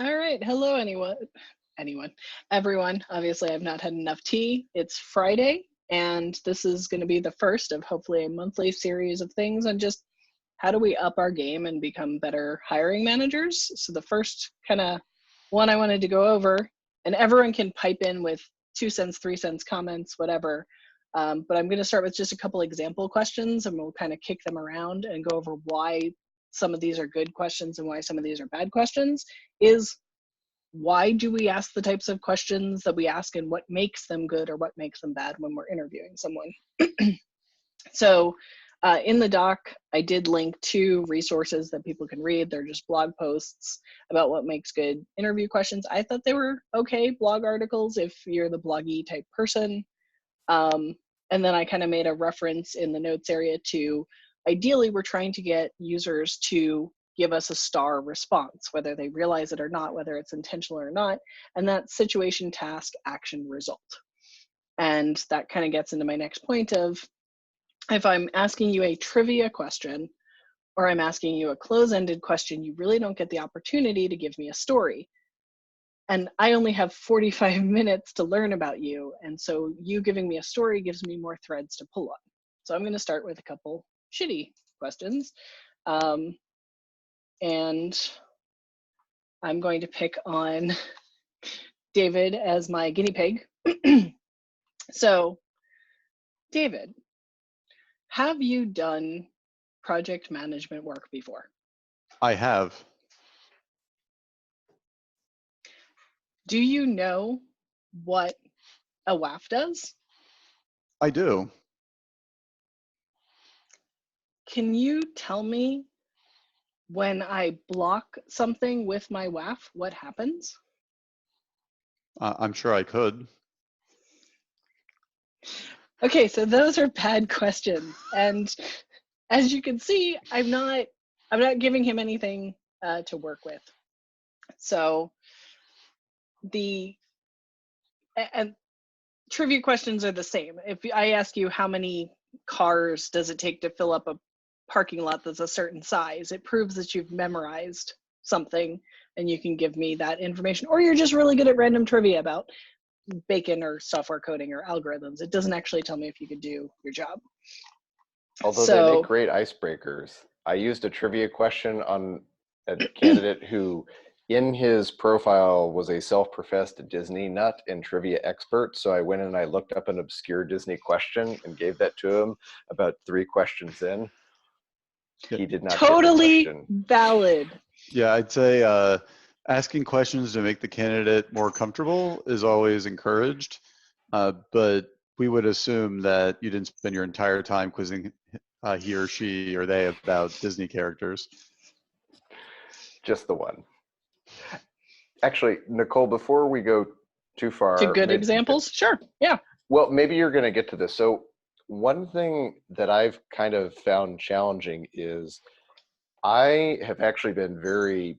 All right. Hello, anyone, everyone. Obviously, I've not had enough tea. It's Friday, and this is going to be the first of hopefully a monthly series of things on just how do we up our game and become better hiring managers. So the first kind of one I wanted to go over, and everyone can pipe in with 2 cents, 3 cents comments, whatever. But I'm going to start with just a couple example questions, and we'll kind of kick them around and go over why some of these are good questions and why some of these are bad questions. Is why do we ask the types of questions that we ask, and what makes them good or what makes them bad when we're interviewing someone? So in the doc, I did link 2 resources that people can read. They're just blog posts about what makes good interview questions. I thought they were okay blog articles if you're the bloggy type person. And then I kind of made a reference in the notes area to, ideally, we're trying to get users to give us a star response, whether they realize it or not, whether it's intentional or not, and that situation, task, action, result. And that kind of gets into my next point of, if I'm asking you a trivia question or I'm asking you a close-ended question, you really don't get the opportunity to give me a story. And I only have 45 minutes to learn about you. And so you giving me a story gives me more threads to pull on. So I'm going to start with a couple shitty questions. And I'm going to pick on David as my guinea pig. So, David, have you done project management work before? I have. Do you know what a WAF does? I do. Can you tell me, when I block something with my WAF, what happens? I'm sure I could. Okay, so those are bad questions. And as you can see, I'm not giving him anything to work with. So and trivia questions are the same. If I ask you how many cars does it take to fill up a parking lot that's a certain size, it proves that you've memorized something and you can give me that information, or you're just really good at random trivia about bacon or software coding or algorithms. It doesn't actually tell me if you could do your job. Although they make great icebreakers. I used a trivia question on a candidate who, in his profile, was a self-professed Disney nut and trivia expert. So I went and I looked up an obscure Disney question and gave that to him about 3 questions in. He did not totally get the question. Valid. Yeah, I'd say asking questions to make the candidate more comfortable is always encouraged, but we would assume that you didn't spend your entire time quizzing he or she or they about Disney characters. Just the one. Actually, Nicole, before we go too far, to good examples, sure, yeah. Well, maybe you're going to get to this. So one thing that I've kind of found challenging is I have actually been very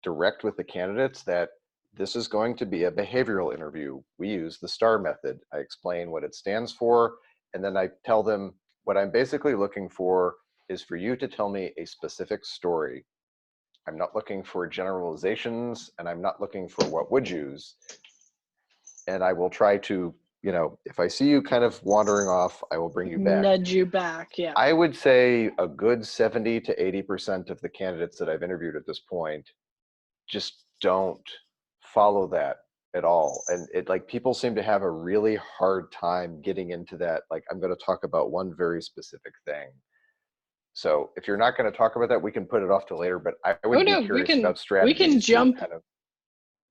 direct with the candidates that this is going to be a behavioral interview. We use the STAR method. I explain what it stands for, and then I tell them what I'm basically looking for is for you to tell me a specific story. I'm not looking for generalizations, and I'm not looking for what would yous. And I will try to, if I see you kind of wandering off, I will bring you back. Nudge you back, yeah. I would say a good 70 to 80% of the candidates that I've interviewed at this point just don't follow that at all. And people seem to have a really hard time getting into that. Like, I'm going to talk about one very specific thing. So if you're not going to talk about that, we can put it off to later, but I would be curious about strategies.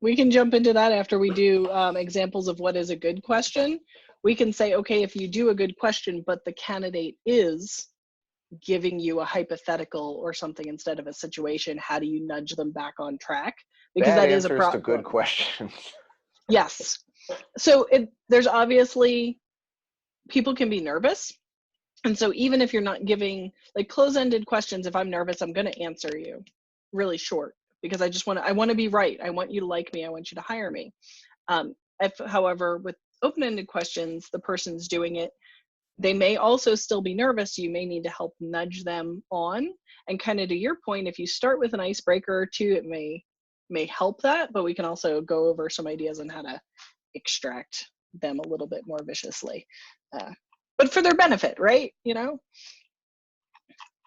We can jump into that after we do examples of what is a good question. We can say, okay, if you do a good question, but the candidate is giving you a hypothetical or something instead of a situation, how do you nudge them back on track? Because that is a problem. To good questions. Yes. So there's obviously, people can be nervous. And so even if you're not giving close-ended questions, if I'm nervous, I'm going to answer you really short, because I want to be right. I want you to like me. I want you to hire me. However, with open-ended questions, the person's doing it, they may also still be nervous. So you may need to help nudge them on. And kind of to your point, if you start with an icebreaker or 2, it may may help that, but we can also go over some ideas on how to extract them a little bit more viciously, but for their benefit, right? You know?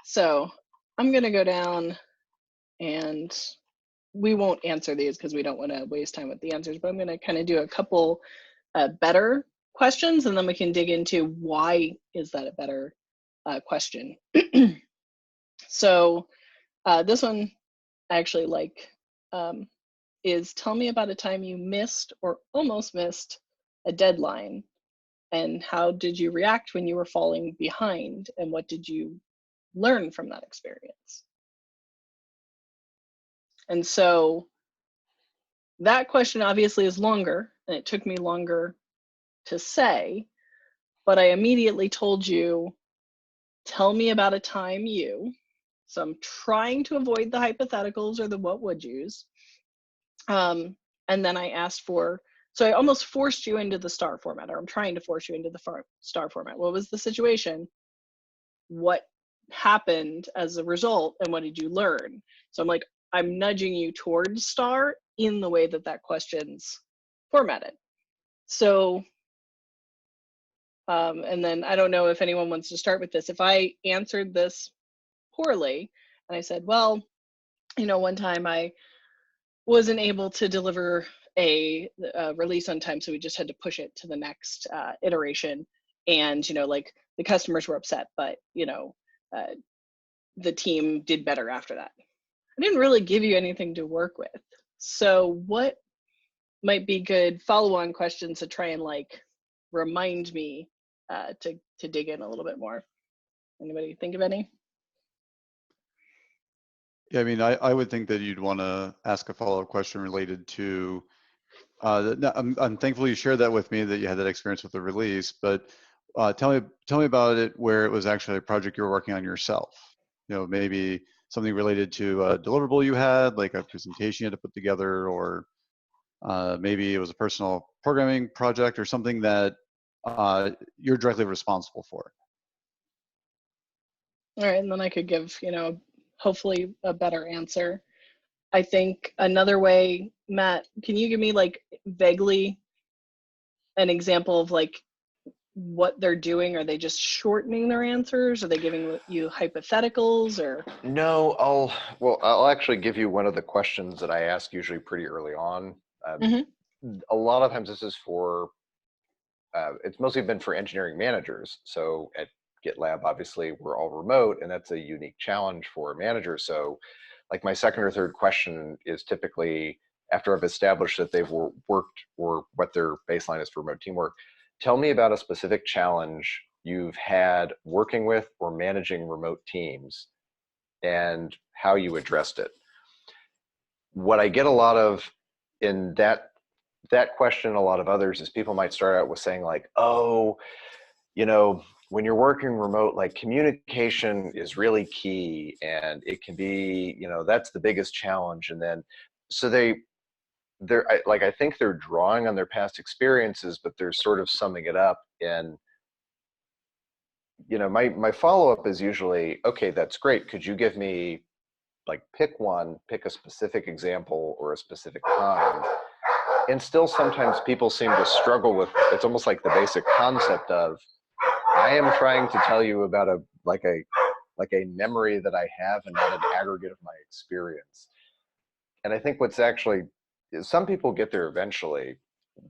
So I'm gonna go down, and we won't answer these because we don't want to waste time with the answers, but I'm gonna kind of do a couple better questions, and then we can dig into why is that a better question. So this one I actually like, is tell me about a time you missed or almost missed a deadline, and how did you react when you were falling behind, and what did you learn from that experience? And so that question obviously is longer, and it took me longer to say, but I immediately told you, tell me about a time you. So I'm trying to avoid the hypotheticals or the what would yous. And then I asked for, so I almost forced you into the STAR format, or I'm trying to force you into the STAR format. What was the situation? What happened as a result? And what did you learn? So I'm like, I'm nudging you towards STAR in the way that that question's formatted. So, and then I don't know if anyone wants to start with this. If I answered this poorly and I said, well, you know, one time I wasn't able to deliver a release on time, so we just had to push it to the next iteration. And, you know, like the customers were upset, but, you know, the team did better after that. I didn't really give you anything to work with. So what might be good follow-on questions to try and like remind me to dig in a little bit more? Anybody think of any? Yeah, I mean, I would think that you'd want to ask a follow-up question related to, I'm thankful you shared that with me, that you had that experience with the release, but tell me about it where it was actually a project you were working on yourself. You know, maybe something related to a deliverable you had, like a presentation you had to put together, or maybe it was a personal programming project or something that you're directly responsible for. All right, and then I could give, you know, hopefully a better answer. I think another way, Matt, can you give me like vaguely an example of like what they're doing? Are they just shortening their answers? Are they giving you hypotheticals, or? No, I'll actually give you one of the questions that I ask usually pretty early on. A lot of times this is for, it's mostly been for engineering managers. So at GitLab, obviously we're all remote, and that's a unique challenge for a manager. So like my second or third question is typically after I've established that they've worked or what their baseline is for remote teamwork. Tell me about a specific challenge you've had working with or managing remote teams and how you addressed it. What I get a lot of in that question, a lot of others, is people might start out with saying like, oh, you know, when you're working remote, like communication is really key, and it can be, you know, that's the biggest challenge. And then, so I think they're drawing on their past experiences, but they're sort of summing it up. And, you know, my follow-up is usually, okay, that's great. Could you give me, like, pick a specific example or a specific time? And still sometimes people seem to struggle with, it's almost like the basic concept of, I am trying to tell you about a memory that I have and not an aggregate of my experience. And I think what's actually, some people get there eventually.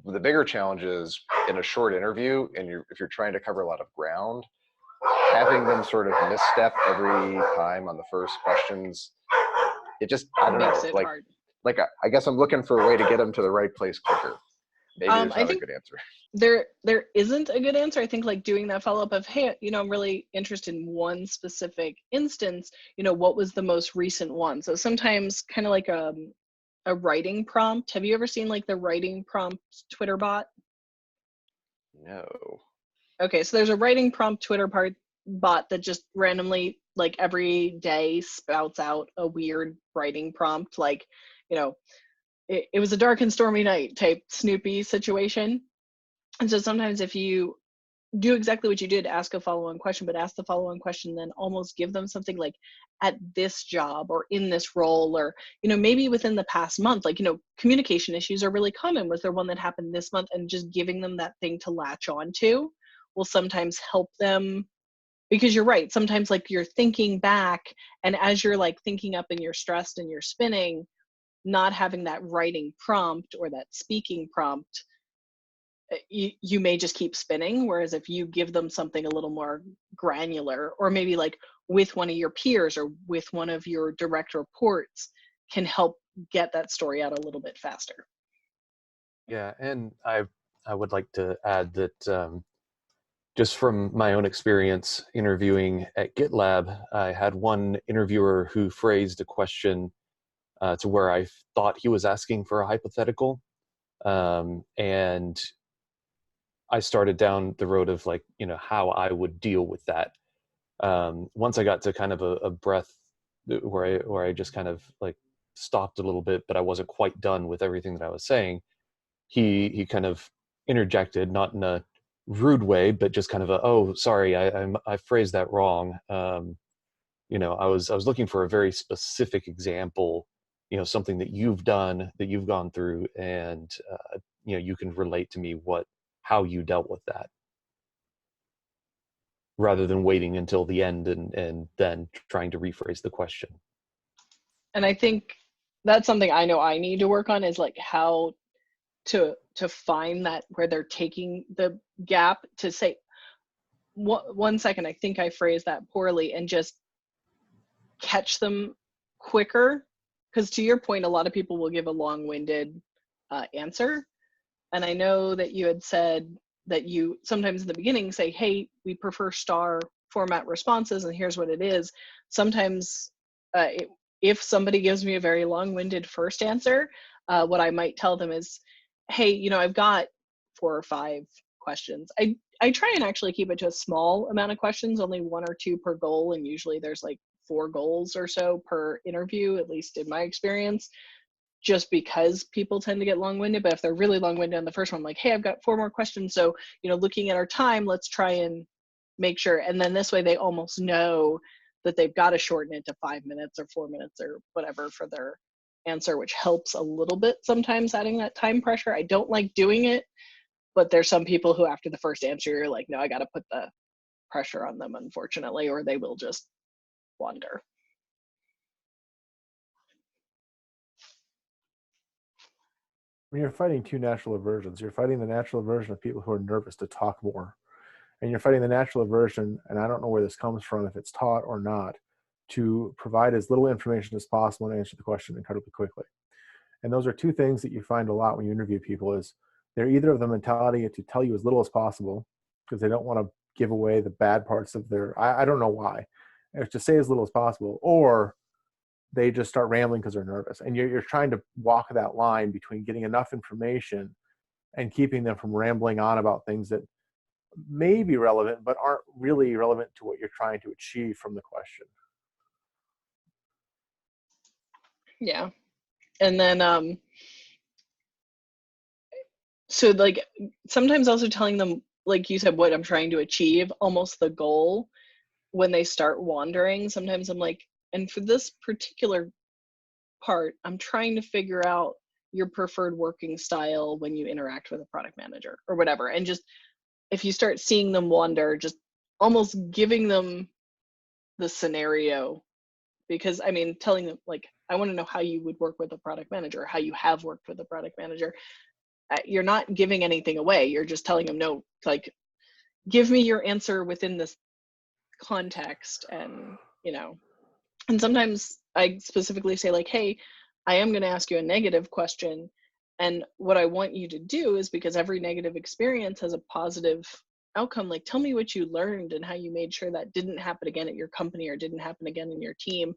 The bigger challenge is in a short interview, and if you're trying to cover a lot of ground, having them sort of misstep every time on the first questions, it just, I don't know, like hard. Like I guess I'm looking for a way to get them to the right place quicker. Maybe there's not a good answer. There isn't a good answer. I think like doing that follow-up of, hey, you know, I'm really interested in one specific instance, you know, what was the most recent one? So sometimes kind of like a writing prompt. Have you ever seen like the writing prompt Twitter bot? No. Okay, so there's a writing prompt Twitter bot that just randomly, like every day, spouts out a weird writing prompt, like, you know, it was a dark and stormy night type Snoopy situation. And so sometimes if you do exactly what you did, ask a follow-on question, but ask the follow-on question, then almost give them something like at this job or in this role, or, maybe within the past month, like, communication issues are really common. Was there one that happened this month? And just giving them that thing to latch on to will sometimes help them, because you're right. Sometimes like you're thinking back, and as you're like thinking up and you're stressed and you're spinning, not having that writing prompt or that speaking prompt, you may just keep spinning. Whereas if you give them something a little more granular, or maybe like with one of your peers or with one of your direct reports, can help get that story out a little bit faster. Yeah, and I would like to add that just from my own experience interviewing at GitLab, I had one interviewer who phrased a question to where I thought he was asking for a hypothetical, and I started down the road of like, how I would deal with that. Once I got to kind of a breath where I just kind of like stopped a little bit, but I wasn't quite done with everything that I was saying. He kind of interjected, not in a rude way, but just kind of oh, sorry, I phrased that wrong. I was looking for a very specific example, something that you've done, that you've gone through, and you can relate to me how you dealt with that, rather than waiting until the end and then trying to rephrase the question. And I think that's something I know I need to work on, is like how to find that where they're taking the gap, to say, 1 second, I think I phrased that poorly, and just catch them quicker. Because to your point, a lot of people will give a long-winded answer. And I know that you had said that you sometimes in the beginning say, hey, we prefer star format responses, and here's what it is. Sometimes if somebody gives me a very long-winded first answer, what I might tell them is, hey, I've got 4 or 5 questions. I try and actually keep it to a small amount of questions, only 1 or 2 per goal, and usually there's like 4 goals or so per interview, at least in my experience, just because people tend to get long-winded. But if they're really long-winded on the first one, I'm like, hey, I've got 4 more questions. So, looking at our time, let's try and make sure. And then this way they almost know that they've got to shorten it to 5 minutes or 4 minutes or whatever for their answer, which helps a little bit sometimes, adding that time pressure. I don't like doing it, but there's some people who after the first answer, you're like, no, I got to put the pressure on them, unfortunately, or they will just wander. When you're fighting 2 natural aversions, you're fighting the natural aversion of people who are nervous to talk more. And you're fighting the natural aversion, and I don't know where this comes from, if it's taught or not, to provide as little information as possible and answer the question incredibly quickly. And those are 2 things that you find a lot when you interview people, is they're either of the mentality to tell you as little as possible because they don't want to give away the bad parts of their, I don't know why, it's to say as little as possible, or they just start rambling because they're nervous. And you're trying to walk that line between getting enough information and keeping them from rambling on about things that may be relevant, but aren't really relevant to what you're trying to achieve from the question. Yeah. And then, so like sometimes also telling them, like you said, what I'm trying to achieve, almost the goal, when they start wandering. Sometimes I'm like, and for this particular part, I'm trying to figure out your preferred working style when you interact with a product manager or whatever. And just, if you start seeing them wander, just almost giving them the scenario, because I mean, telling them like, I want to know how you would work with a product manager, how you have worked with a product manager. You're not giving anything away. You're just telling them, no, like, give me your answer within this context. And, and sometimes I specifically say like, hey, I am going to ask you a negative question. And what I want you to do is, because every negative experience has a positive outcome, like tell me what you learned and how you made sure that didn't happen again at your company or didn't happen again in your team.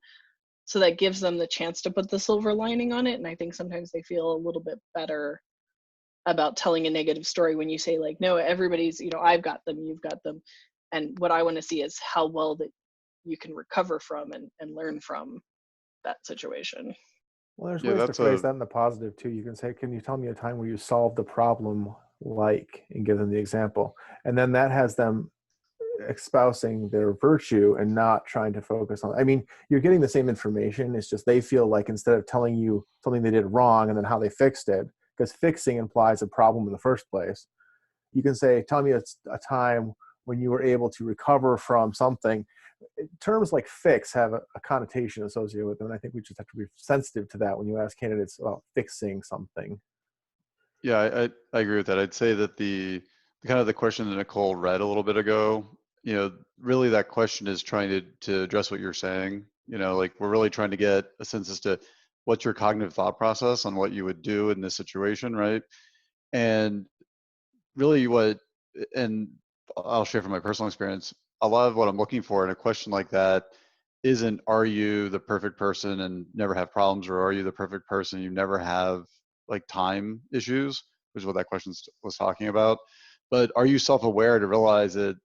So that gives them the chance to put the silver lining on it. And I think sometimes they feel a little bit better about telling a negative story when you say like, no, everybody's, I've got them, you've got them. And what I want to see is how well that you can recover from and learn from that situation. Well, there's ways to phrase that in the positive too. You can say, can you tell me a time where you solved the problem like, and give them the example. And then that has them espousing their virtue and not trying to focus on, I mean, you're getting the same information. It's just they feel like instead of telling you something they did wrong and then how they fixed it, because fixing implies a problem in the first place, you can say, tell me it's a time when you were able to recover from something. Terms like fix have a connotation associated with them, and I think we just have to be sensitive to that when you ask candidates about fixing something. Yeah, I agree with that. I'd say that the kind of the question that Nicole read a little bit ago, really that question is trying to address what you're saying. Like we're really trying to get a sense as to what's your cognitive thought process on what you would do in this situation, right? And really and I'll share from my personal experience, a lot of what I'm looking for in a question like that isn't, are you the perfect person and never have problems, or are you the perfect person, you never have like time issues, which is what that question was talking about. But are you self-aware to realize that,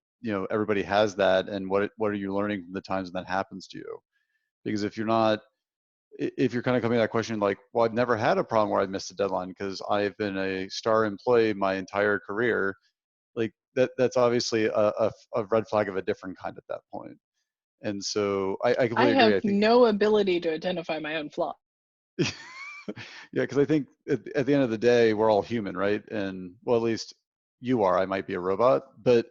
everybody has that, and what are you learning from the times when that happens to you? Because if you're kind of coming to that question like, well, I've never had a problem where I've missed a deadline because I've been a star employee my entire career, like that's obviously a red flag of a different kind at that point. And so I I completely have agree. I think no ability to identify my own flaw. yeah, because I think at the end of the day, we're all human, right? And well, at least you are. I might be a robot, but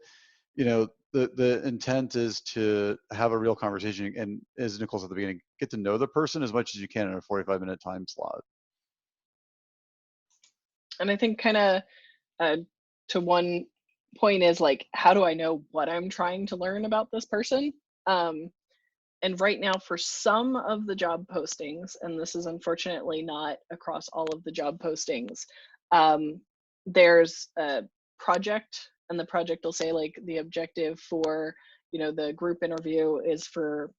the intent is to have a real conversation, and as Nicole said at the beginning, get to know the person as much as you can in a 45-minute time slot. And I think kind of to one point is like, how do I know what I'm trying to learn about this person? And right now, for some of the job postings, and this is unfortunately not across all of the job postings, there's a project, and the project will say like the objective for the group interview is for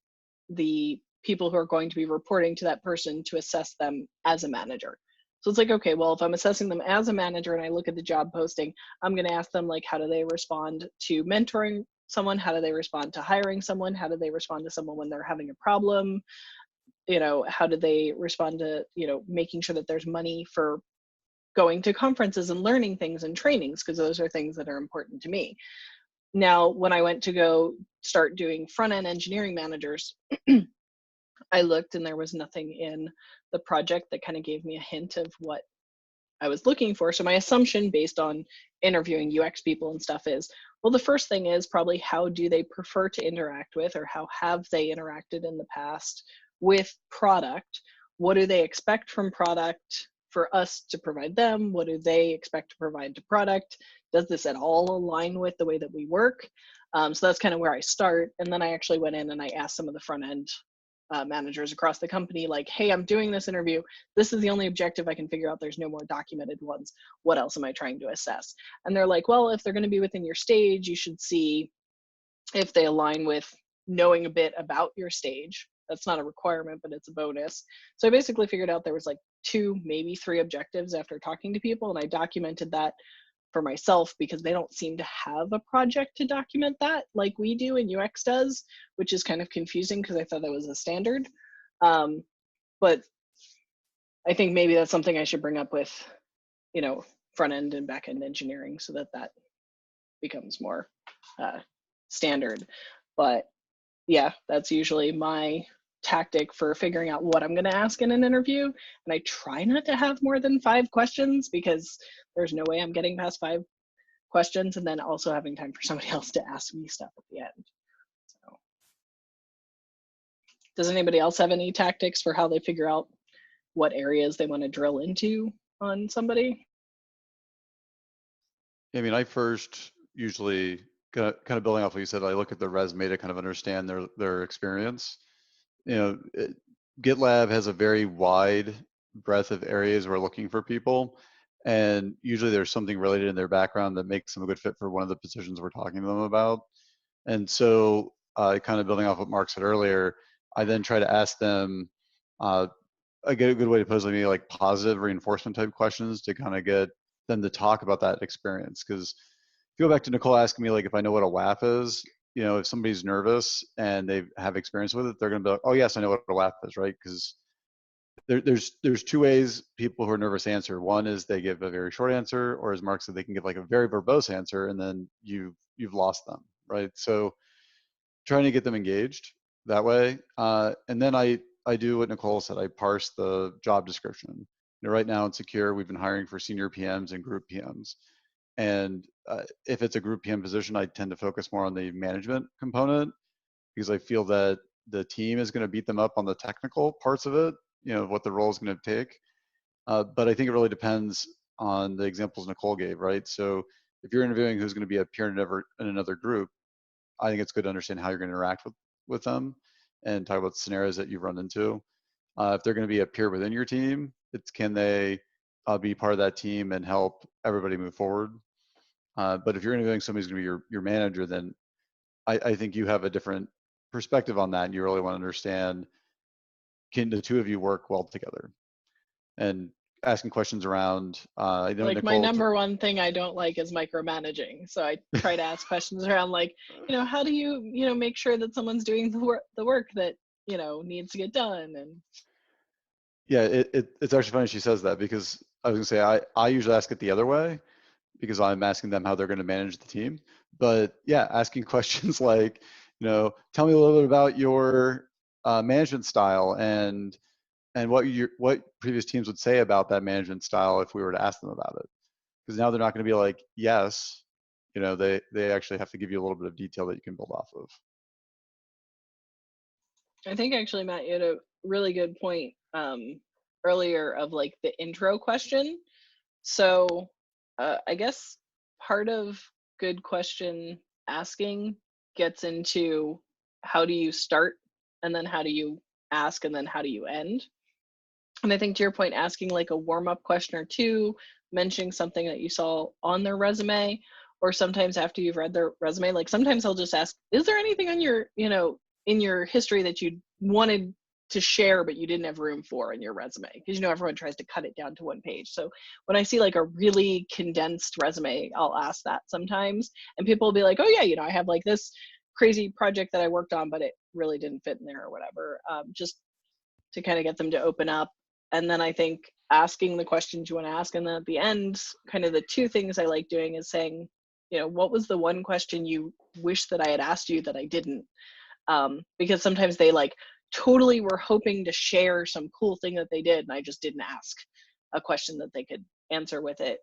the people who are going to be reporting to that person to assess them as a manager. So it's like, okay, well, if I'm assessing them as a manager and I look at the job posting, I'm going to ask them like, how do they respond to mentoring someone? How do they respond to hiring someone? How do they respond to someone when they're having a problem? How do they respond to, making sure that there's money for going to conferences and learning things and trainings, because those are things that are important to me. Now, when I went to go start doing front-end engineering managers, I looked and there was nothing in the project that kind of gave me a hint of what I was looking for. So my assumption based on interviewing UX people and stuff is, well, the first thing is probably how do they prefer to interact with, or how have they interacted in the past with product? What do they expect from product for us to provide them? What do they expect to provide to product? Does this at all align with the way that we work? So that's kind of where I start. And then I actually went in and I asked some of the front end managers across the company, like, hey, I'm doing this interview. This is the only objective I can figure out. There's no more documented ones. What else am I trying to assess? And they're like, well, if they're going to be within your stage, you should see if they align with knowing a bit about your stage. That's not a requirement, but it's a bonus. So I basically figured out there was like 2, maybe 3 objectives after talking to people, and I documented that for myself because they don't seem to have a project to document that like we do and UX does, which is kind of confusing because I thought that was a standard. But I think maybe that's something I should bring up with, front end and back end engineering so that that becomes more standard. But yeah, that's usually my tactic for figuring out what I'm going to ask in an interview. And I try not to have more than 5 questions because there's no way I'm getting past 5 questions and then also having time for somebody else to ask me stuff at the end. So, does anybody else have any tactics for how they figure out what areas they want to drill into on somebody? I mean, I first usually kind of building off what you said, I look at the resume to kind of understand their experience. GitLab has a very wide breadth of areas we're looking for people, and usually there's something related in their background that makes them a good fit for one of the positions we're talking to them about. And so kind of building off what Mark said earlier, I then try to ask them a good way to pose maybe like positive reinforcement type questions to kind of get them to talk about that experience. Because if you go back to Nicole asking me like if I know what a WAF is, if somebody's nervous and they have experience with it, they're going to be like, oh yes, I know what a WAF is, right? Because there's two ways people who are nervous answer. One is they give a very short answer, or as Mark said, they can give like a very verbose answer, and then you've lost them, right? So trying to get them engaged that way. And then I do what Nicole said. I parse the job description. You know, right now in Secure, we've been hiring for senior PMs and group PMs. And if it's a group PM position, I tend to focus more on the management component because I feel that the team is going to beat them up on the technical parts of it, you know, what the role is going to take. But I think it really depends on the examples Nicole gave, right? So if you're interviewing who's going to be a peer in another group, I think it's good to understand how you're going to interact with them and talk about scenarios that you've run into. If they're going to be a peer within your team, can they be part of that team and help everybody move forward? But if you're interviewing somebody who's going to be your manager, then I think you have a different perspective on that, and you really want to understand, can the two of you work well together? And asking questions around, I know Like Nicole, my number one thing I don't like is micromanaging. So I try to ask questions around like, you know, how do you, you know, make sure that someone's doing the work that, you know, needs to get done? And yeah, it's actually funny she says that, because I was gonna say I usually ask it the other way, because I'm asking them how they're going to manage the team. But yeah, asking questions like, you know, tell me a little bit about your management style and what previous teams would say about that management style if we were to ask them about it. Because now they're not going to be like, yes, you know, they actually have to give you a little bit of detail that you can build off of. I think actually, Matt, you had a really good point earlier of like the intro question. So I guess part of good question asking gets into how do you start, and then how do you ask, and then how do you end. And I think to your point, asking like a warm-up question or two, mentioning something that you saw on their resume, or sometimes after you've read their resume, like sometimes I'll just ask, is there anything on your, you know, in your history that you wanted to share but you didn't have room for in your resume? Because, you know, everyone tries to cut it down to one page. So when I see like a really condensed resume, I'll ask that sometimes, and people will be like, oh yeah, you know, I have like this crazy project that I worked on, but it really didn't fit in there or whatever, just to kind of get them to open up. And then I think asking the questions you want to ask, and then at the end, kind of the two things I like doing is saying, you know, what was the one question you wish that I had asked you that I didn't? Because sometimes they like totally were hoping to share some cool thing that they did, and I just didn't ask a question that they could answer with it.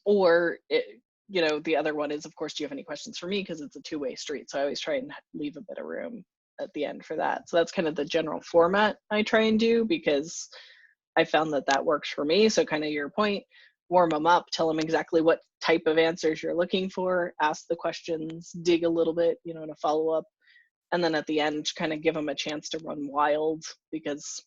Or it, you know, the other one is, of course, do you have any questions for me? Because it's a two-way street. So I always try and leave a bit of room at the end for that. So that's kind of the general format I try and do, because I found that that works for me. So kind of your point, warm them up, tell them exactly what type of answers you're looking for, ask the questions, dig a little bit, you know, in a follow-up. And then at the end, kind of give them a chance to run wild, because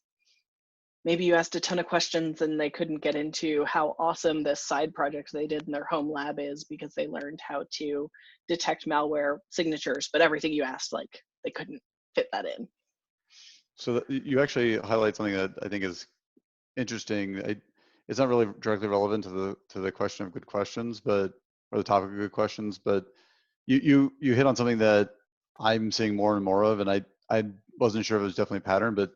maybe you asked a ton of questions and they couldn't get into how awesome this side project they did in their home lab is, because they learned how to detect malware signatures, but everything you asked, like they couldn't fit that in. So you actually highlight something that I think is interesting. It's not really directly relevant to the question of good questions, but or the topic of good questions, but you hit on something that I'm seeing more and more of, and I wasn't sure if it was definitely a pattern, but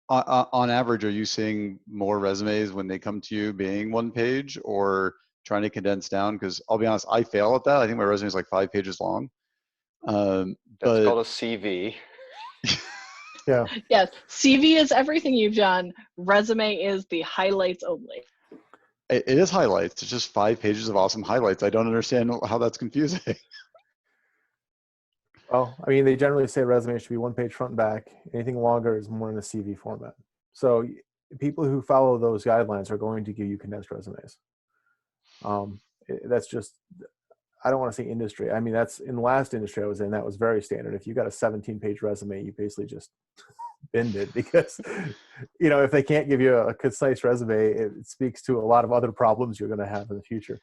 on average, are you seeing more resumes when they come to you being one page, or trying to condense down? Because I'll be honest, I fail at that. I think my resume is like 5 pages long. That's but called a CV. Yeah. Yes, CV is everything you've done. Resume is the highlights only. it is highlights. It's just 5 pages of awesome highlights. I don't understand how that's confusing. Well, I mean, they generally say resume should be one page front and back. Anything longer is more in the CV format. So people who follow those guidelines are going to give you condensed resumes. That's just, I don't want to say industry. I mean, that's in the last industry I was in, that was very standard. If you got a 17-page resume, you basically just binned it, because, you know, if they can't give you a concise resume, it speaks to a lot of other problems you're going to have in the future.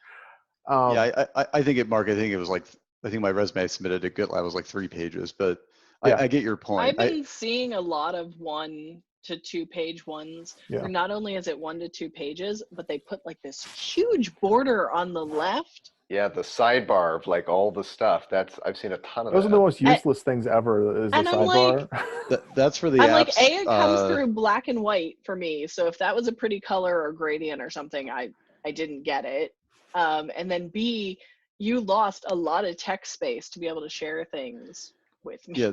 Yeah, I think Mark, I think it was like, I think my resume I submitted to GitLab was like 3 pages, but Yeah. I get your point. I've been seeing a lot of 1 to 2 page ones, Yeah. where not only is it 1 to 2 pages, but they put like this huge border on the left Yeah, the sidebar of like all the stuff. I've seen a ton of Those are the that. most useless things ever. Is the And I'm like, sidebar. That's for the I'm like, apps. A, it comes through black and white for me. So if that was a pretty color or gradient or something, I didn't get it. And then B, you lost a lot of text space to be able to share things with me. Yeah,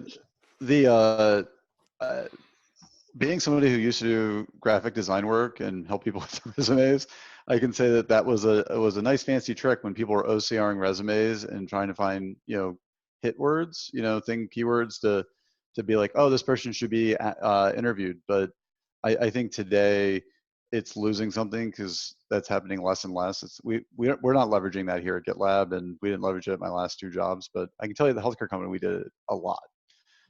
the being somebody who used to do graphic design work and help people with resumes, I can say that it was a nice fancy trick when people were OCRing resumes and trying to find, hit words, keywords to be like, oh, this person should be interviewed. But I think today it's losing something because that's happening less and less. We're not leveraging that here at GitLab, and we didn't leverage it at my last 2 jobs. But I can tell you, the healthcare company, we did it a lot.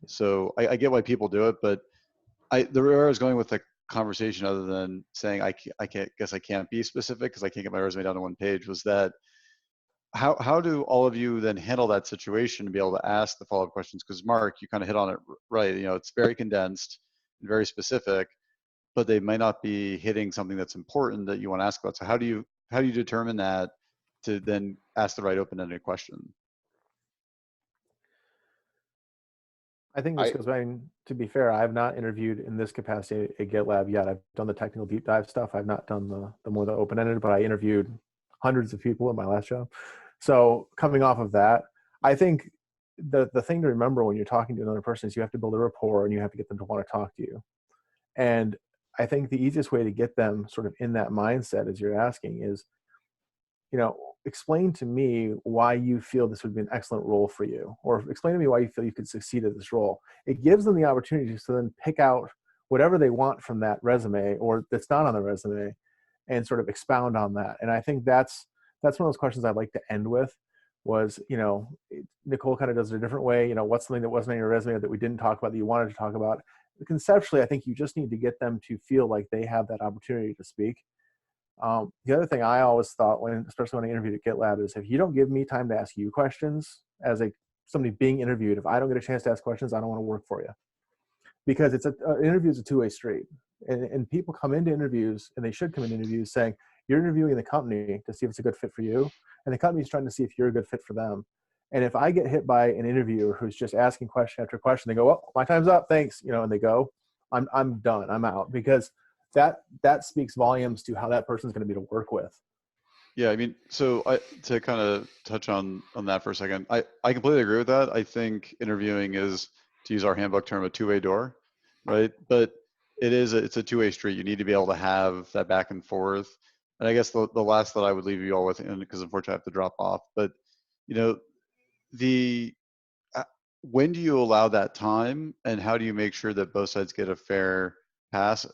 So I get why people do it, but the where I was going with the conversation, other than saying I can't be specific because I can't get my resume down to 1 page, was that how do all of you then handle that situation to be able to ask the follow-up questions? Because Mark, you kind of hit on it right. It's very condensed and very specific, but they might not be hitting something that's important that you want to ask about. So how do you determine that to then ask the right open-ended question? I think this goes back, to be fair, I've not interviewed in this capacity at GitLab yet. I've done the technical deep dive stuff. I've not done the open-ended, but I interviewed hundreds of people in my last job. So coming off of that, I think the thing to remember when you're talking to another person is you have to build a rapport and you have to get them to want to talk to you. And I think the easiest way to get them sort of in that mindset as you're asking is, explain to me why you feel this would be an excellent role for you, or explain to me why you feel you could succeed at this role. It gives them the opportunity to then pick out whatever they want from that resume or that's not on the resume and sort of expound on that. And I think that's one of those questions I'd like to end with was, Nicole kind of does it a different way. What's something that wasn't on your resume that we didn't talk about that you wanted to talk about? Conceptually, I think you just need to get them to feel like they have that opportunity to speak. The other thing I always thought, especially when I interviewed at GitLab, is if you don't give me time to ask you questions as somebody being interviewed, if I don't get a chance to ask questions, I don't want to work for you. Because an interview is a two-way street. And people come into interviews, and they should come into interviews saying, you're interviewing the company to see if it's a good fit for you, and the company's trying to see if you're a good fit for them. And if I get hit by an interviewer who's just asking question after question, they go, well, my time's up, thanks, and they go, I'm done, I'm out, because that speaks volumes to how that person's going to be to work with. Yeah, I mean, so to kind of touch on that for a second, I completely agree with that. I think interviewing is, to use our handbook term, a two-way door, right? But it's a two-way street. You need to be able to have that back and forth. And I guess the last that I would leave you all with, and because unfortunately I have to drop off, but when do you allow that time, and how do you make sure that both sides get a fair pass?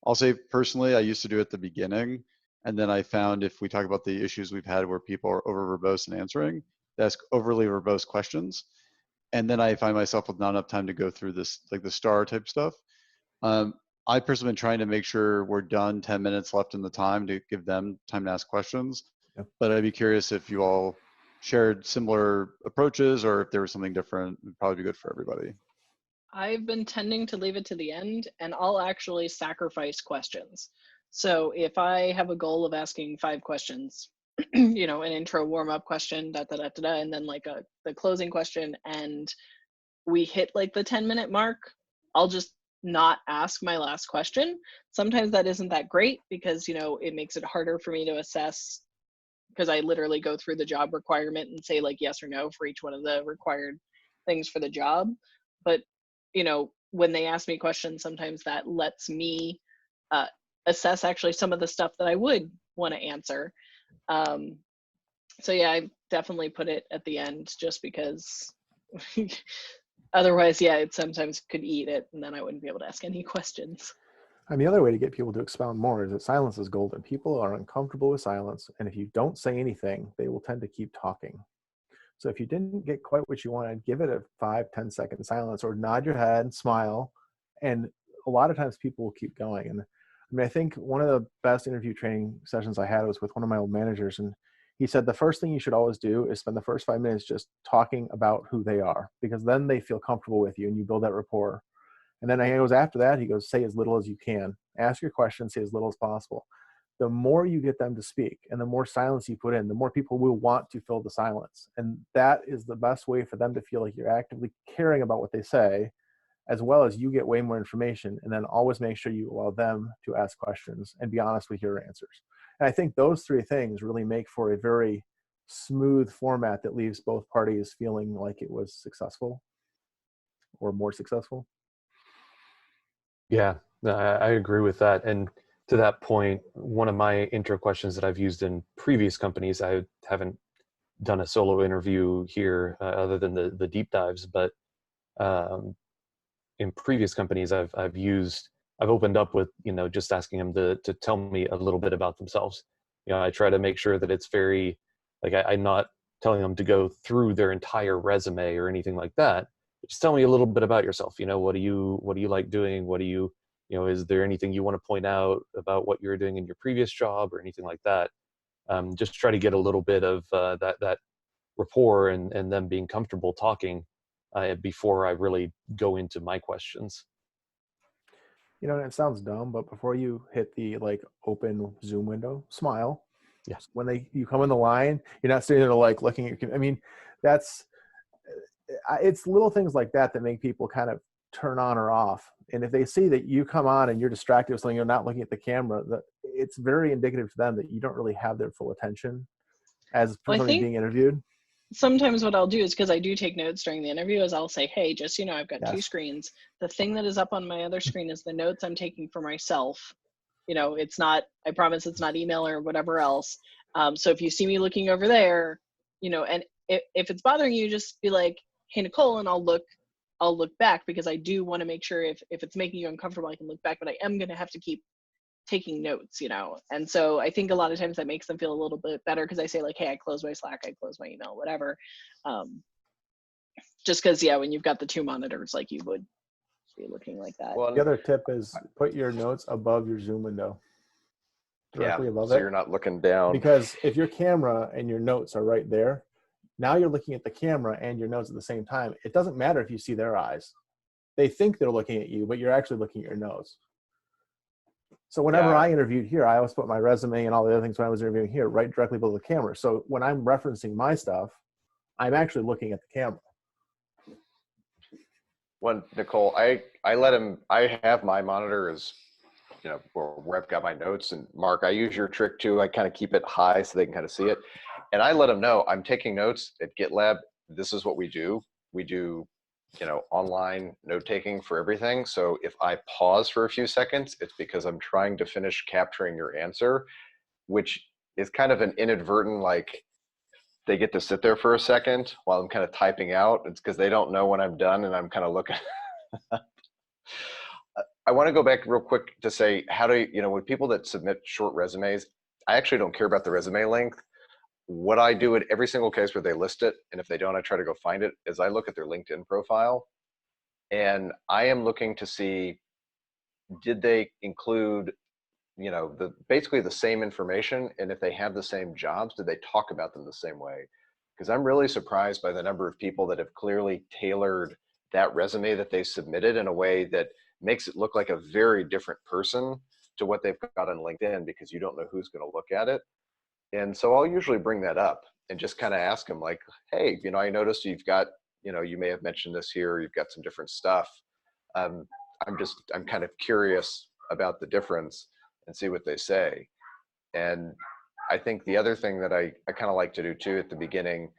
I'll say personally, I used to do it at the beginning, and then I found if we talk about the issues we've had where people are over verbose in answering, they ask overly verbose questions, and then I find myself with not enough time to go through this, like the star type stuff. I personally been trying to make sure we're done 10 minutes left in the time to give them time to ask questions. Yep. But I'd be curious if you all shared similar approaches or if there was something different. It'd probably be good for everybody. I've been tending to leave it to the end, and I'll actually sacrifice questions. So if I have a goal of asking 5 questions, an intro warm-up question, and then like the closing question, and we hit like the 10-minute mark, I'll just not ask my last question. Sometimes that isn't that great because, it makes it harder for me to assess, because I literally go through the job requirement and say like yes or no for each one of the required things for the job. But when they ask me questions, sometimes that lets me assess actually some of the stuff that I would want to answer. So yeah, I definitely put it at the end just because otherwise, yeah, it sometimes could eat it and then I wouldn't be able to ask any questions. And the other way to get people to expound more is that silence is golden. People are uncomfortable with silence, and if you don't say anything, they will tend to keep talking. So if you didn't get quite what you wanted, give it a 5-10 second silence, or nod your head, smile, and a lot of times people will keep going. And I think one of the best interview training sessions I had was with one of my old managers, and he said the first thing you should always do is spend the first 5 minutes just talking about who they are, because then they feel comfortable with you and you build that rapport. And then he goes, after that, he goes, say as little as you can. Ask your questions, say as little as possible. the more you get them to speak and the more silence you put in, the more people will want to fill the silence. And that is the best way for them to feel like you're actively caring about what they say, as well as you get way more information. And then always make sure you allow them to ask questions and be honest with your answers. And I think those three things really make for a very smooth format that leaves both parties feeling like it was successful or more successful. Yeah, no, I agree with that. And to that point, one of my intro questions that I've used in previous companies, I haven't done a solo interview here other than the deep dives, but in previous companies I've opened up with, just asking them to tell me a little bit about themselves. I try to make sure that it's very, like, I'm not telling them to go through their entire resume or anything like that. Just tell me a little bit about yourself. What do you like doing? What do you, is there anything you want to point out about what you were doing in your previous job or anything like that? Just try to get a little bit of that rapport and them being comfortable talking before I really go into my questions. And it sounds dumb, but before you hit the open Zoom window, smile. Yeah. When you come in the line, you're not sitting there looking at your, it's little things like that that make people kind of turn on or off. And if they see that you come on and you're distracted with something, you're not looking at the camera, it's very indicative to them that you don't really have their full attention as somebody being interviewed. Sometimes what I'll do is, because I do take notes during the interview, is I'll say, hey, just I've got two screens. The thing that is up on my other screen is the notes I'm taking for myself. It's not, I promise it's not email or whatever else. So if you see me looking over there, and if it's bothering you, just be like, hey, Nicole, and I'll look back, because I do want to make sure if it's making you uncomfortable, I can look back, but I am going to have to keep taking notes, and so I think a lot of times that makes them feel a little bit better, because I say hey, I close my Slack, I close my email, whatever, just because when you've got the two monitors, you would be looking like that. Well, the other tip is put your notes above your Zoom window, directly above it, so you're not looking down, because if your camera and your notes are right there, now you're looking at the camera and your notes at the same time. It doesn't matter if you see their eyes. They think they're looking at you, but you're actually looking at your notes. So whenever I interviewed here, I always put my resume and all the other things when I was interviewing here right directly below the camera. So when I'm referencing my stuff, I'm actually looking at the camera. When Nicole, I have my monitor as, where I've got my notes, and Mark, I use your trick too. I kind of keep it high so they can kind of see it. And I let them know I'm taking notes at GitLab. This is what we do. We do, online note taking for everything. So if I pause for a few seconds, it's because I'm trying to finish capturing your answer, which is kind of an inadvertent, they get to sit there for a second while I'm kind of typing out. It's because they don't know when I'm done and I'm kind of looking. I want to go back real quick to say, how do you, with people that submit short resumes, I actually don't care about the resume length. What I do in every single case where they list it, and if they don't, I try to go find it, is I look at their LinkedIn profile, and I am looking to see, did they include, basically the same information, and if they have the same jobs, did they talk about them the same way? Because I'm really surprised by the number of people that have clearly tailored that resume that they submitted in a way that makes it look like a very different person to what they've got on LinkedIn, because you don't know who's going to look at it. And so I'll usually bring that up and just kind of ask them hey, I noticed you've got, you may have mentioned this here, you've got some different stuff. I'm kind of curious about the difference, and see what they say. And I think the other thing that I kind of like to do too at the beginning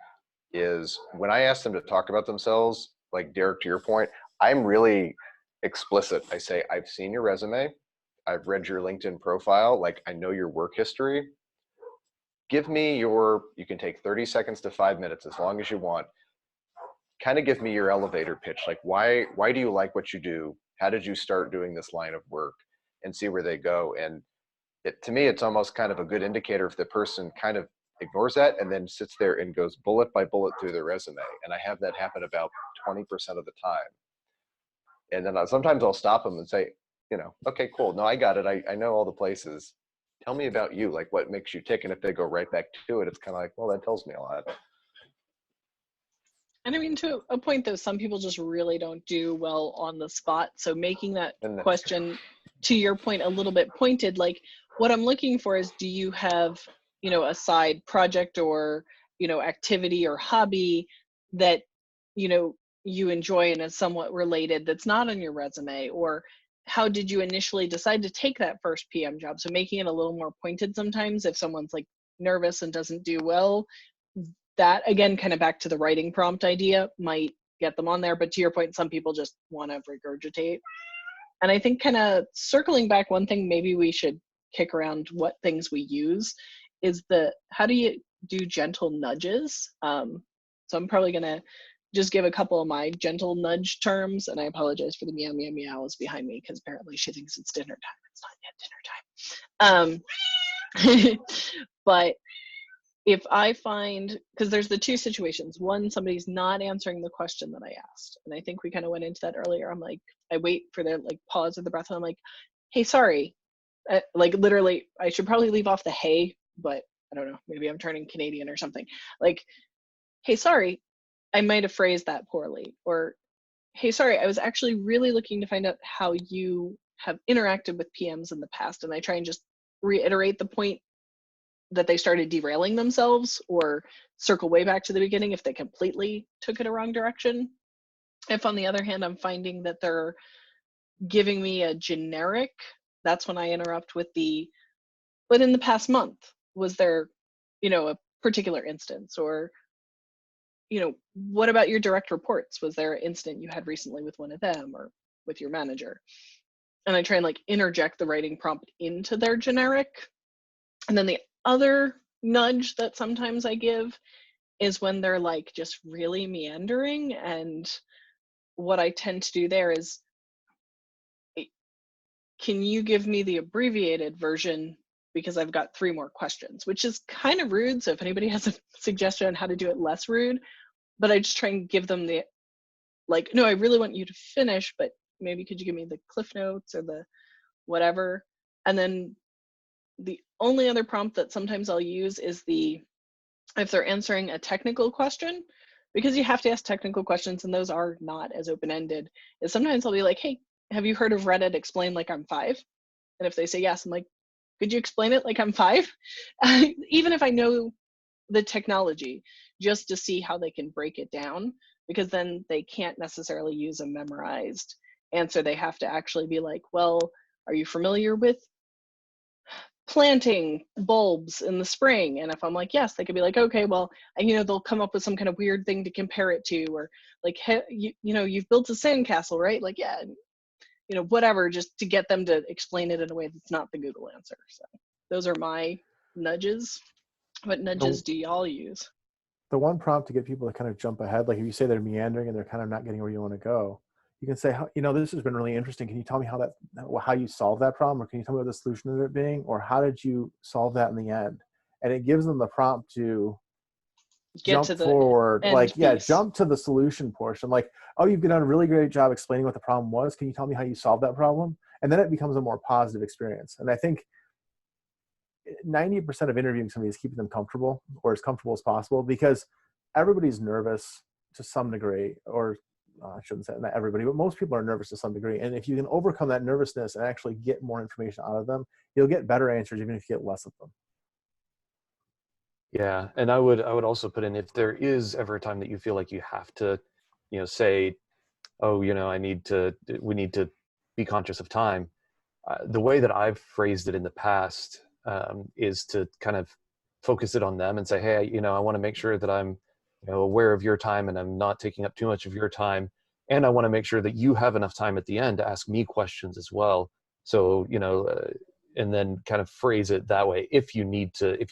is, when I ask them to talk about themselves, like Derek, to your point, I'm really explicit. I say, I've seen your resume, I've read your LinkedIn profile, I know your work history. Give me you can take 30 seconds to 5 minutes, as long as you want. Kind of give me your elevator pitch. Why do you like what you do? How did you start doing this line of work? And see where they go. And to me, it's almost kind of a good indicator if the person kind of ignores that and then sits there and goes bullet by bullet through their resume. And I have that happen about 20% of the time. And then sometimes I'll stop them and say, okay, cool. No, I got it. I know all the places. Tell me about you, what makes you tick. And if they go right back to it, it's kind of well, that tells me a lot. And to a point, though, some people just really don't do well on the spot. So making that question, to your point, a little bit pointed, what I'm looking for is, do you have, a side project or, activity or hobby that, you enjoy and is somewhat related that's not on your resume? Or how did you initially decide to take that first PM job? So making it a little more pointed sometimes if someone's like nervous and doesn't do well, that again, kind of back to the writing prompt idea, might get them on there. But to your point, some people just want to regurgitate. And I think kind of circling back, one thing maybe we should kick around what things we use is how do you do gentle nudges? So I'm probably going to just give a couple of my gentle nudge terms, and I apologize for the meow, meow, meows behind me because apparently she thinks it's dinner time. It's not yet dinner time. But if I find, because there's the two situations. One, somebody's not answering the question that I asked. And I think we kind of went into that earlier. I'm like, I wait for their like pause of the breath and I'm like, hey, sorry. Like literally, I should probably leave off the hey, but I don't know, maybe I'm turning Canadian or something. Like, hey, sorry, I might have phrased that poorly. Or, hey, sorry, I was actually really looking to find out how you have interacted with PMs in the past. And I try and just reiterate the point that they started derailing themselves, or circle way back to the beginning if they completely took it a wrong direction. If on the other hand, I'm finding that they're giving me a generic, that's when I interrupt with but in the past month, was there, a particular instance? Or, what about your direct reports? Was there an incident you had recently with one of them or with your manager? And I try and like interject the writing prompt into their generic. And then the other nudge that sometimes I give is when they're like just really meandering. And what I tend to do there is, can you give me the abbreviated version? Because I've got 3 more questions, which is kind of rude. So if anybody has a suggestion on how to do it less rude, but I just try and give them the, like, no, I really want you to finish, but maybe could you give me the cliff notes or the whatever? And then the only other prompt that sometimes I'll use is if they're answering a technical question, because you have to ask technical questions and those are not as open-ended, is sometimes I'll be like, hey, have you heard of Reddit explain like I'm 5? And if they say yes, I'm like, could you explain it like I'm 5? Even if I know the technology, just to see how they can break it down, because then they can't necessarily use a memorized answer. They have to actually be like, well, are you familiar with planting bulbs in the spring? And if I'm like, yes, they could be like, okay, well, and they'll come up with some kind of weird thing to compare it to, or like, hey, you've built a sandcastle, right? Like, yeah, whatever, just to get them to explain it in a way that's not the Google answer. So those are my nudges. What nudges do y'all use? The one prompt to get people to kind of jump ahead, like if you say they're meandering and they're kind of not getting where you want to go, you can say, this has been really interesting. Can you tell me how you solve that problem? Or can you tell me what the solution of it being? Or how did you solve that in the end? And it gives them the prompt to jump forward, like, jump to the solution portion. Like, oh, you've done a really great job explaining what the problem was. Can you tell me how you solved that problem? And then it becomes a more positive experience. And I think 90% of interviewing somebody is keeping them comfortable, or as comfortable as possible, because everybody's nervous to some degree, or I shouldn't say not everybody, but most people are nervous to some degree. And if you can overcome that nervousness and actually get more information out of them, you'll get better answers even if you get less of them. Yeah, and I would also put in, if there is ever a time that you feel like you have to, say, oh, we need to be conscious of time. The way that I've phrased it in the past is to kind of focus it on them and say, hey, I want to make sure that I'm, aware of your time and I'm not taking up too much of your time. And I want to make sure that you have enough time at the end to ask me questions as well. So, and then kind of phrase it that way if you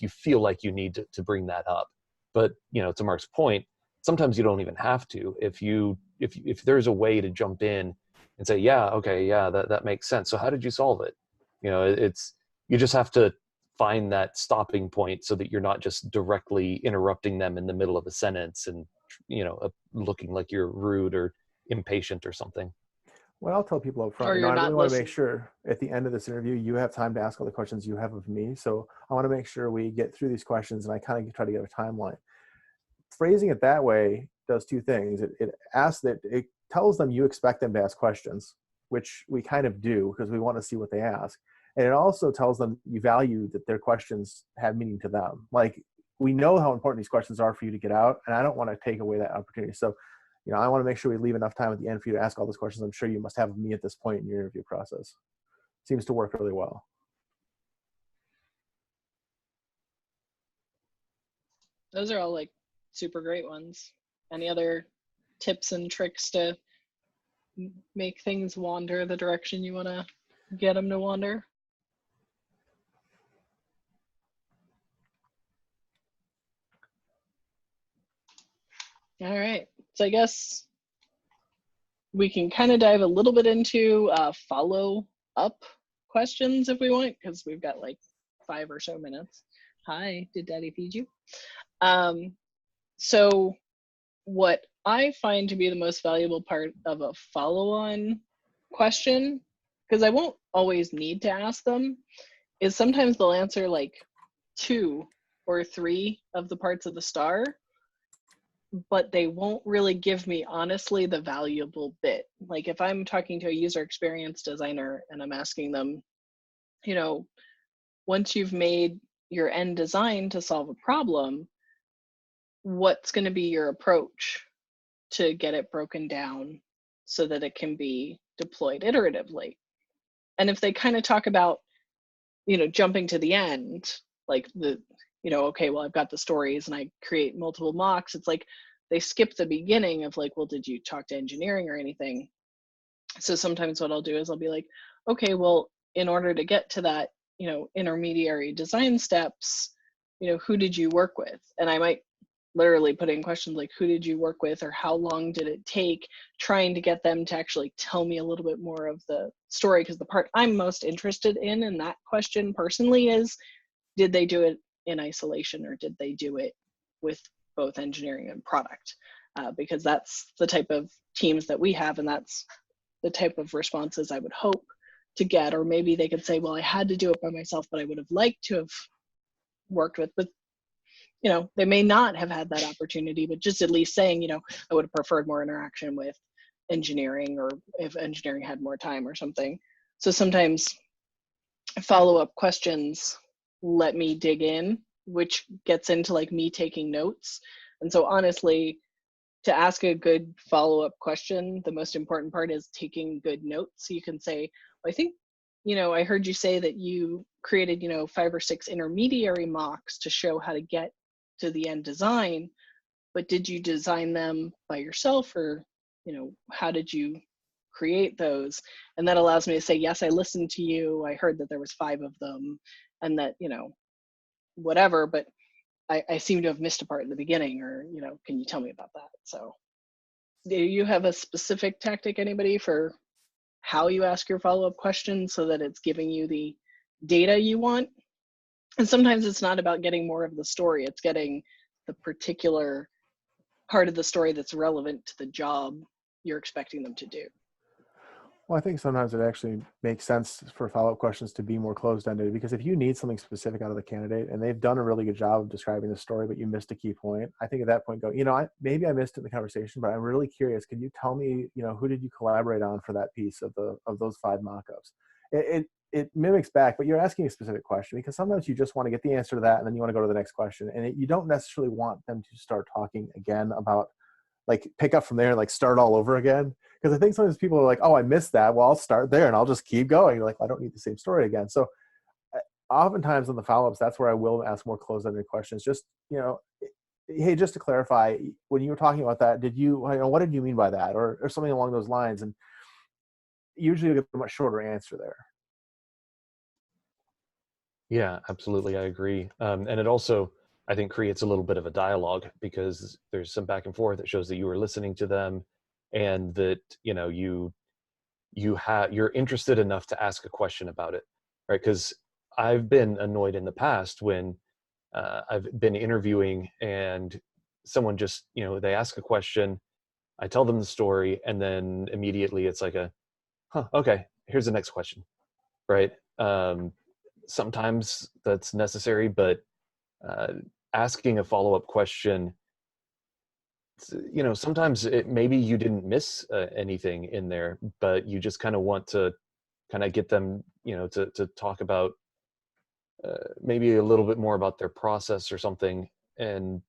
feel like you need to bring that up. But, to Mark's point, sometimes you don't even have to. If there's a way to jump in and say, yeah, okay, yeah, that makes sense. So how did you solve it? You just have to find that stopping point so that you're not just directly interrupting them in the middle of a sentence and, looking like you're rude or impatient or something. Well, I'll tell people up front, I really want to make sure at the end of this interview, you have time to ask all the questions you have of me. So I want to make sure we get through these questions, and I kind of try to get a timeline. Phrasing it that way does 2 things. It tells them you expect them to ask questions, which we kind of do because we want to see what they ask. And it also tells them you value that their questions have meaning to them. Like, we know how important these questions are for you to get out, and I don't want to take away that opportunity. So, I want to make sure we leave enough time at the end for you to ask all those questions I'm sure you must have of me at this point in your interview process. Seems to work really well. Those are all like super great ones. Any other tips and tricks to make things wander the direction you want to get them to wander? All right, so I guess we can kind of dive a little bit into follow-up questions if we want, because we've got like 5 or so minutes. Hi, did Daddy feed you? So what I find to be the most valuable part of a follow-on question, because I won't always need to ask them, is sometimes they'll answer like 2 or 3 of the parts of the star, but they won't really give me honestly the valuable bit. Like if I'm talking to a user experience designer and I'm asking them, once you've made your end design to solve a problem, what's going to be your approach to get it broken down so that it can be deployed iteratively? And if they kind of talk about, jumping to the end, like okay, well, I've got the stories and I create multiple mocks. It's like they skip the beginning of like, well, did you talk to engineering or anything? So sometimes what I'll do is I'll be like, okay, well, in order to get to that, intermediary design steps, who did you work with? And I might literally put in questions like, who did you work with, or how long did it take, trying to get them to actually tell me a little bit more of the story. Because the part I'm most interested in that question personally is, did they do it in isolation or did they do it with both engineering and product? Because that's the type of teams that we have, and that's the type of responses I would hope to get. Or maybe they could say, well, I had to do it by myself, but I would have liked to have worked with, but they may not have had that opportunity, but just at least saying, I would have preferred more interaction with engineering, or if engineering had more time or something. So sometimes follow-up questions let me dig in, which gets into like me taking notes. And so honestly, to ask a good follow-up question, the most important part is taking good notes. So you can say, well, I think, I heard you say that you created, 5 or 6 intermediary mocks to show how to get to the end design, but did you design them by yourself, or, how did you create those? And that allows me to say, yes, I listened to you. I heard that there was 5 of them, and that, whatever, but I seem to have missed a part in the beginning, or, can you tell me about that? So do you have a specific tactic, anybody, for how you ask your follow-up questions so that it's giving you the data you want? And sometimes it's not about getting more of the story, it's getting the particular part of the story that's relevant to the job you're expecting them to do. Well, I think sometimes it actually makes sense for follow-up questions to be more closed-ended, because if you need something specific out of the candidate and they've done a really good job of describing the story, but you missed a key point, I think at that point go, maybe I missed it in the conversation, but I'm really curious. Can you tell me, who did you collaborate on for that piece of those 5 mock-ups? It mimics back, but you're asking a specific question, because sometimes you just want to get the answer to that and then you want to go to the next question. And you don't necessarily want them to start talking again about, like, pick up from there and like start all over again. Because I think sometimes people are like, oh, I missed that. Well, I'll start there and I'll just keep going. You're like, I don't need the same story again. So oftentimes in the follow-ups, that's where I will ask more closed-ended questions. Just, hey, just to clarify, when you were talking about that, what did you mean by that? Or something along those lines. And usually you get a much shorter answer there. Yeah, absolutely. I agree. And it also, I think, creates a little bit of a dialogue, because there's some back and forth that shows that you were listening to them, and that, you're interested enough to ask a question about it, right? Because I've been annoyed in the past when I've been interviewing and someone just, they ask a question, I tell them the story, and then immediately it's like okay, here's the next question, right? Sometimes that's necessary, but asking a follow-up question, sometimes maybe you didn't miss anything in there, but you just kind of want to kind of get them, to talk about maybe a little bit more about their process or something. And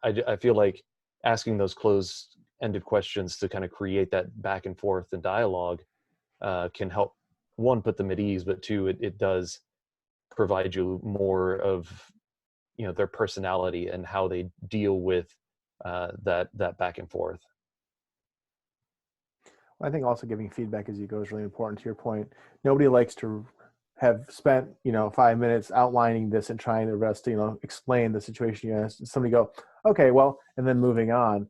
I feel like asking those closed-ended questions to kind of create that back and forth and dialogue can help, one, put them at ease, but two, it does provide you more of their personality and how they deal with that back and forth. I think also giving feedback as you go is really important. To your point, nobody likes to have spent 5 minutes outlining this and trying to explain the situation. You asked somebody go, okay, well, and then moving on.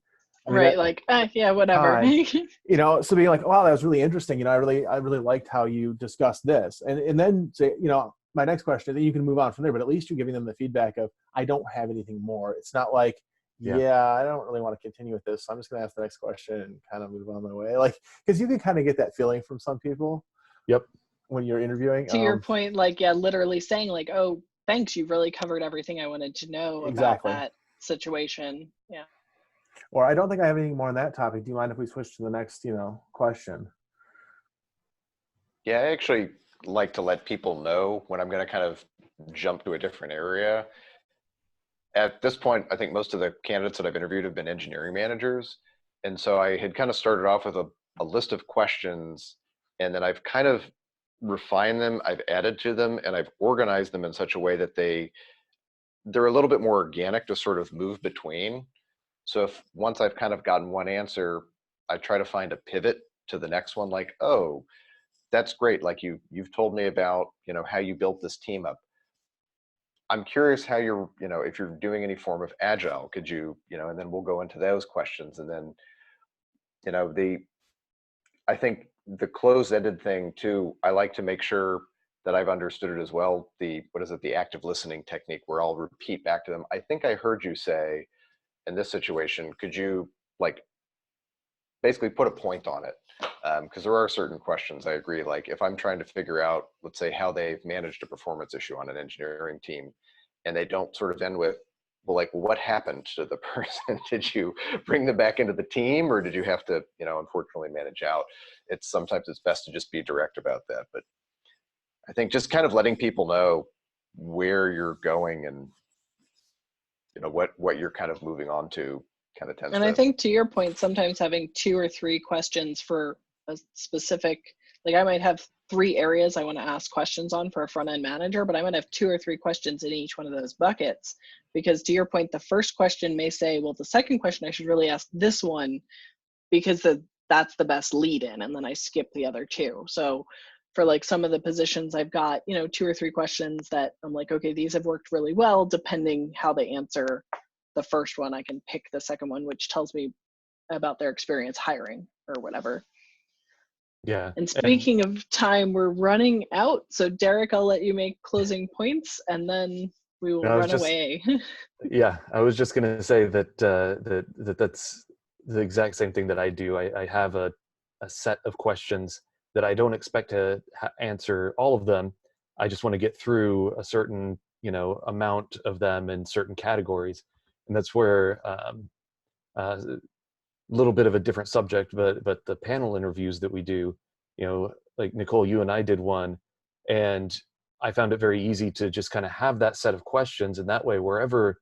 I mean, right, yeah, whatever. So being like, wow, that was really interesting. I really liked how you discussed this, and then say, my next question, then you can move on from there. But at least you're giving them the feedback of, I don't have anything more. It's not like, yeah, I don't really want to continue with this, so I'm just going to ask the next question and kind of move on my way. Because you can kind of get that feeling from some people. Yep. When you're interviewing. To your point, literally saying oh, thanks, you really covered everything I wanted to know about that situation. Yeah. Or I don't think I have anything more on that topic. Do you mind if we switch to the next, question? Yeah, I actually like to let people know when I'm going to kind of jump to a different area. At this point, I think most of the candidates that I've interviewed have been engineering managers. And so I had kind of started off with a list of questions, and then I've kind of refined them, I've added to them, and I've organized them in such a way that they're a little bit more organic to sort of move between. So if once I've kind of gotten one answer, I try to find a pivot to the next one, like, oh, that's great. Like you've told me about, how you built this team up. I'm curious how you're, if you're doing any form of agile, could you, and then we'll go into those questions. And then, I think the closed-ended thing too, I like to make sure that I've understood it as well. The active listening technique, where I'll repeat back to them, I think I heard you say in this situation, could you basically put a point on it? Because there are certain questions, I agree, like if I'm trying to figure out, let's say, how they've managed a performance issue on an engineering team, and they don't sort of end with, well, what happened to the person? Did you bring them back into the team, or did you have to, unfortunately manage out? Sometimes it's best to just be direct about that. But I think just kind of letting people know where you're going and, what you're kind of moving on to kind of tends and to. I think to your point, sometimes having 2 or 3 questions for a specific, I might have 3 areas I want to ask questions on for a front-end manager, but I might have 2 or 3 questions in each one of those buckets. Because to your point, the first question may say, well, the second question, I should really ask this one because that's the best lead in, and then I skip the other 2. So for some of the positions, I've got, 2 or 3 questions that I'm like, okay, these have worked really well. Depending how they answer the first one, I can pick the second one, which tells me about their experience hiring or whatever. Yeah. And speaking of time, we're running out. So Derek, I'll let you make closing points, and then we will run away. Yeah, I was just going to say that that's the exact same thing that I do. I have a set of questions that I don't expect to answer all of them. I just want to get through a certain amount of them in certain categories, and that's where a little bit of a different subject, but the panel interviews that we do, like Nicole, you and I did one, and I found it very easy to just kind of have that set of questions, and that way, wherever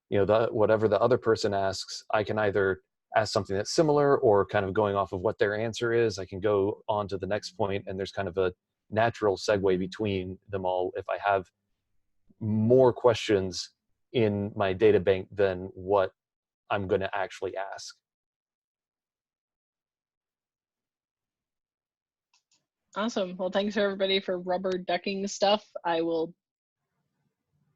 whatever the other person asks, I can either ask something that's similar, or kind of going off of what their answer is, I can go on to the next point, and there's kind of a natural segue between them all if I have more questions in my data bank than what I'm going to actually ask. Awesome. Well, thanks everybody for rubber ducking stuff. I will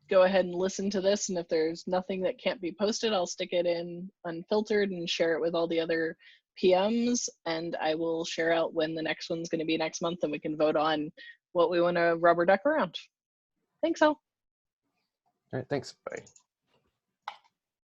go ahead and listen to this, and if there's nothing that can't be posted, I'll stick it in unfiltered and share it with all the other PMs, and I will share out when the next one's going to be next month, and we can vote on what we want to rubber duck around. Thanks all. All right, thanks. Bye.